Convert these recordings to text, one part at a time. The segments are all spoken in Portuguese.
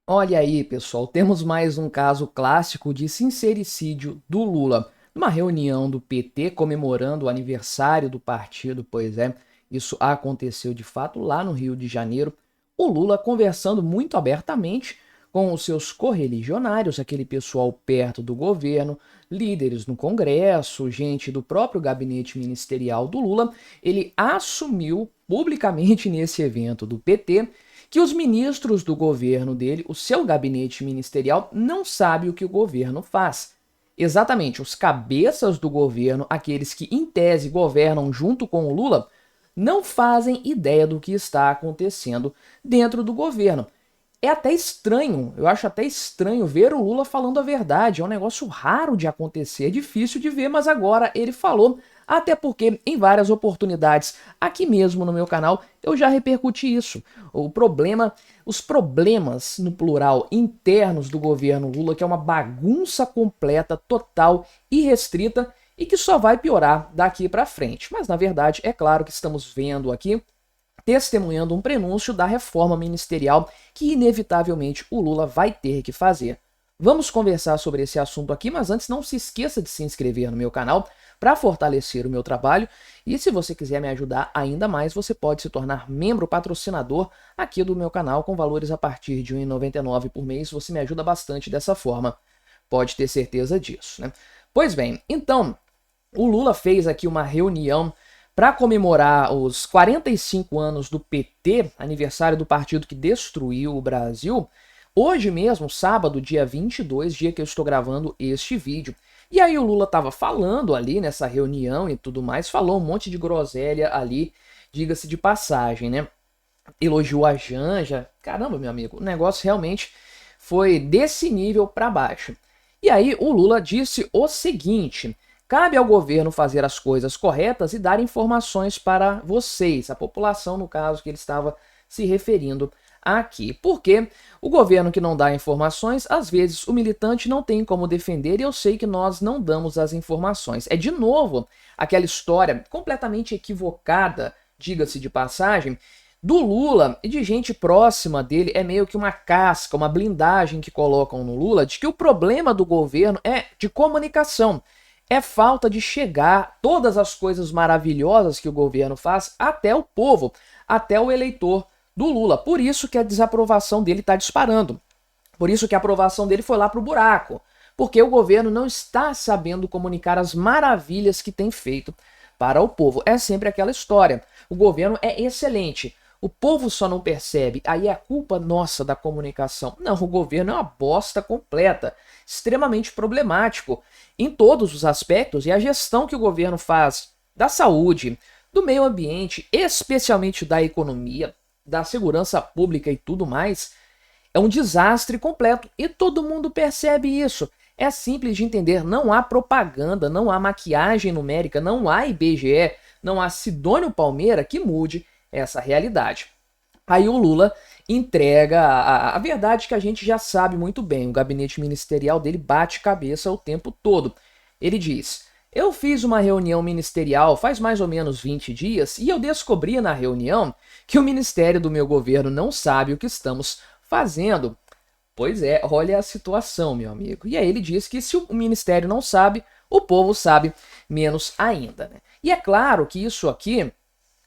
Olha aí, pessoal, temos mais um caso clássico de sincericídio do Lula. Numa reunião do PT comemorando o aniversário do partido, pois é, isso aconteceu de fato lá no Rio de Janeiro. O Lula conversando muito abertamente com os seus correligionários, aquele pessoal perto do governo, líderes no Congresso, gente do próprio gabinete ministerial do Lula. Ele assumiu publicamente nesse evento do PT que os ministros do governo dele, o seu gabinete ministerial, não sabe o que o governo faz. Exatamente, os cabeças do governo, aqueles que em tese governam junto com o Lula, não fazem ideia do que está acontecendo dentro do governo. É até estranho, eu acho até estranho ver o Lula falando a verdade. É um negócio raro de acontecer, é difícil de ver, mas agora ele falou, até porque em várias oportunidades, aqui mesmo no meu canal, eu já repercuti isso. Os problemas, no plural, internos do governo Lula, que é uma bagunça completa, total, irrestrita e que só vai piorar daqui para frente. Mas na verdade, é claro que estamos vendo aqui testemunhando um prenúncio da reforma ministerial que inevitavelmente o Lula vai ter que fazer. Vamos conversar sobre esse assunto aqui, mas antes não se esqueça de se inscrever no meu canal para fortalecer o meu trabalho e se você quiser me ajudar ainda mais, você pode se tornar membro patrocinador aqui do meu canal com valores a partir de R$ 1,99 por mês, você me ajuda bastante dessa forma, pode ter certeza disso, né? Pois bem, então, o Lula fez aqui uma reunião para comemorar os 45 anos do PT, aniversário do partido que destruiu o Brasil, hoje mesmo, sábado, dia 22, dia que eu estou gravando este vídeo. E aí o Lula estava falando ali nessa reunião e tudo mais, falou um monte de groselha ali, diga-se de passagem, né? Elogiou a Janja. Caramba, meu amigo, o negócio realmente foi desse nível para baixo. E aí o Lula disse o seguinte: cabe ao governo fazer as coisas corretas e dar informações para vocês, a população, no caso que ele estava se referindo aqui. Porque o governo que não dá informações, às vezes o militante não tem como defender e eu sei que nós não damos as informações. É de novo aquela história completamente equivocada, diga-se de passagem, do Lula e de gente próxima dele. É meio que uma casca, uma blindagem que colocam no Lula de que o problema do governo é de comunicação. É falta de chegar todas as coisas maravilhosas que o governo faz até o povo, até o eleitor do Lula. Por isso que a desaprovação dele está disparando. Por isso que a aprovação dele foi lá para o buraco. Porque o governo não está sabendo comunicar as maravilhas que tem feito para o povo. É sempre aquela história. O governo é excelente. O povo só não percebe. Aí é culpa nossa da comunicação. Não, o governo é uma bosta completa. Extremamente problemático em todos os aspectos. E a gestão que o governo faz da saúde, do meio ambiente, especialmente da economia, da segurança pública e tudo mais, é um desastre completo. E todo mundo percebe isso. É simples de entender. Não há propaganda, não há maquiagem numérica, não há IBGE, não há Sidônio Palmeira que mude essa realidade. Aí o Lula entrega a verdade que a gente já sabe muito bem. O gabinete ministerial dele bate cabeça o tempo todo. Ele diz: eu fiz uma reunião ministerial faz mais ou menos 20 dias e eu descobri na reunião que o ministério do meu governo não sabe o que estamos fazendo. Pois é, olha a situação, meu amigo. E aí ele diz que se o ministério não sabe, o povo sabe menos ainda, né? E é claro que isso aqui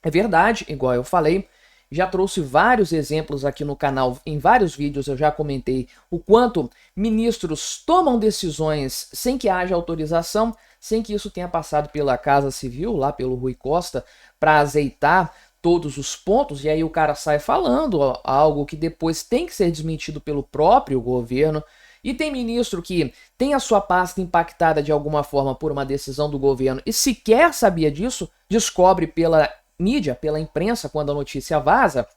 é verdade, igual eu falei, já trouxe vários exemplos aqui no canal, em vários vídeos eu já comentei o quanto ministros tomam decisões sem que haja autorização, sem que isso tenha passado pela Casa Civil, lá pelo Rui Costa, para azeitar todos os pontos, e aí o cara sai falando algo que depois tem que ser desmentido pelo próprio governo. E tem ministro que tem a sua pasta impactada de alguma forma por uma decisão do governo e sequer sabia disso, descobre pela mídia, pela imprensa, quando a notícia vaza.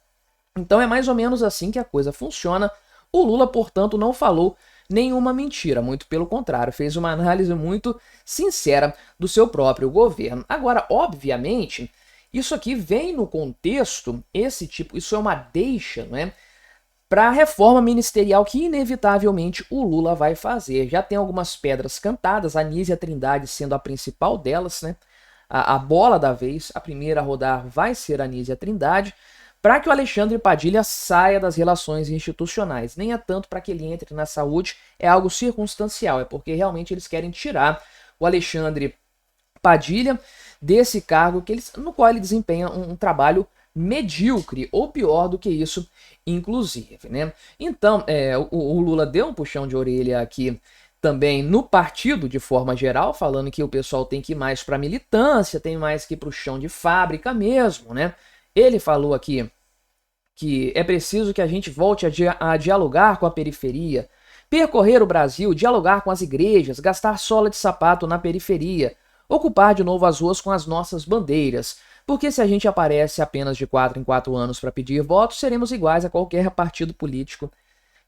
Então é mais ou menos assim que a coisa funciona. O Lula, portanto, não falou nenhuma mentira, muito pelo contrário, fez uma análise muito sincera do seu próprio governo. Agora, obviamente, isso aqui vem no contexto, isso é uma deixa, não é? Para a reforma ministerial que inevitavelmente o Lula vai fazer. Já tem algumas pedras cantadas, a Anísia Trindade sendo a principal delas, né? A bola da vez, a primeira a rodar vai ser a Anísia Trindade, para que o Alexandre Padilha saia das relações institucionais. Nem é tanto para que ele entre na saúde, é algo circunstancial, é porque realmente eles querem tirar o Alexandre Padilha desse cargo no qual ele desempenha um trabalho medíocre, ou pior do que isso, inclusive, né? Então, o Lula deu um puxão de orelha aqui também no partido, de forma geral, falando que o pessoal tem que ir mais para militância, tem mais que ir para o chão de fábrica mesmo, né? Ele falou aqui que é preciso que a gente volte a dialogar com a periferia, percorrer o Brasil, dialogar com as igrejas, gastar sola de sapato na periferia, ocupar de novo as ruas com as nossas bandeiras, porque se a gente aparece apenas de 4 em 4 anos para pedir votos, seremos iguais a qualquer partido político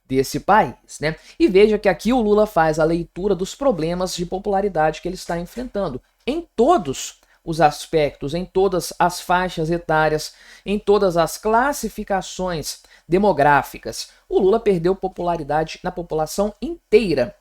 desse país, né? E veja que aqui o Lula faz a leitura dos problemas de popularidade que ele está enfrentando em todos os aspectos, em todas as faixas etárias, em todas as classificações demográficas. O Lula perdeu popularidade na população inteira.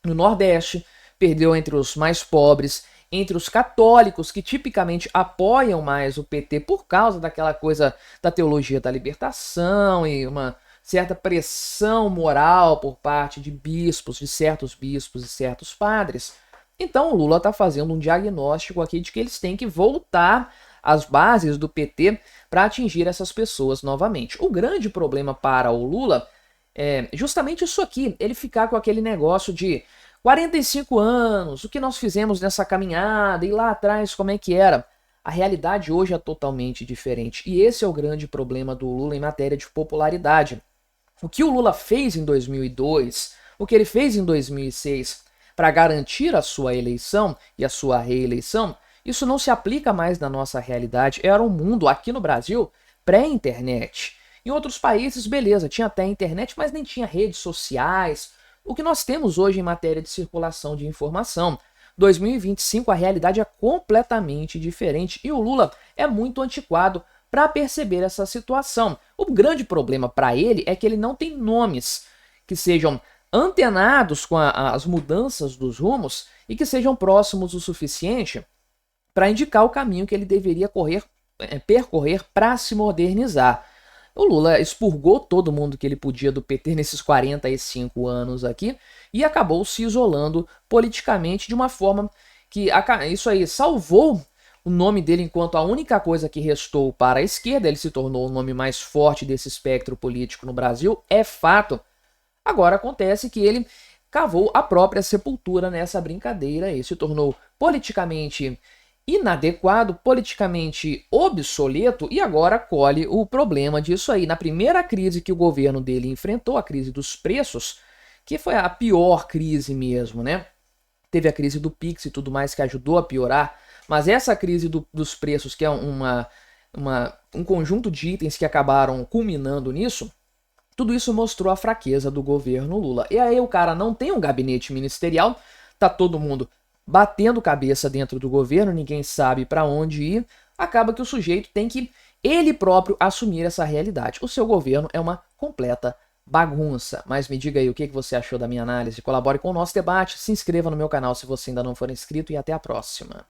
No Nordeste, perdeu entre os mais pobres, entre os católicos, que tipicamente apoiam mais o PT por causa daquela coisa da teologia da libertação e uma certa pressão moral por parte de bispos, de certos bispos e certos padres. Então o Lula está fazendo um diagnóstico aqui de que eles têm que voltar às bases do PT para atingir essas pessoas novamente. O grande problema para o Lula é justamente isso aqui, ele ficar com aquele negócio de 45 anos, o que nós fizemos nessa caminhada e lá atrás como é que era. A realidade hoje é totalmente diferente e esse é o grande problema do Lula em matéria de popularidade. O que o Lula fez em 2002, o que ele fez em 2006 para garantir a sua eleição e a sua reeleição, isso não se aplica mais na nossa realidade. Era um mundo aqui no Brasil pré-internet. Em outros países, beleza, tinha até internet, mas nem tinha redes sociais. O que nós temos hoje em matéria de circulação de informação. 2025 a realidade é completamente diferente e o Lula é muito antiquado para perceber essa situação. O grande problema para ele é que ele não tem nomes que sejam antenados com as mudanças dos rumos e que sejam próximos o suficiente para indicar o caminho que ele deveria percorrer para se modernizar. O Lula expurgou todo mundo que ele podia do PT nesses 45 anos aqui e acabou se isolando politicamente de uma forma que isso aí salvou o nome dele enquanto a única coisa que restou para a esquerda. Ele se tornou o nome mais forte desse espectro político no Brasil, é fato. Agora acontece que ele cavou a própria sepultura nessa brincadeira e se tornou politicamente inadequado, politicamente obsoleto e agora colhe o problema disso aí. Na primeira crise que o governo dele enfrentou, a crise dos preços, que foi a pior crise mesmo, né? Teve a crise do Pix e tudo mais que ajudou a piorar, mas essa crise dos preços, que é um conjunto de itens que acabaram culminando nisso, tudo isso mostrou a fraqueza do governo Lula. E aí o cara não tem um gabinete ministerial, tá todo mundo batendo cabeça dentro do governo, ninguém sabe para onde ir, acaba que o sujeito tem que ele próprio assumir essa realidade. O seu governo é uma completa bagunça. Mas me diga aí o que você achou da minha análise, colabore com o nosso debate, se inscreva no meu canal se você ainda não for inscrito e até a próxima.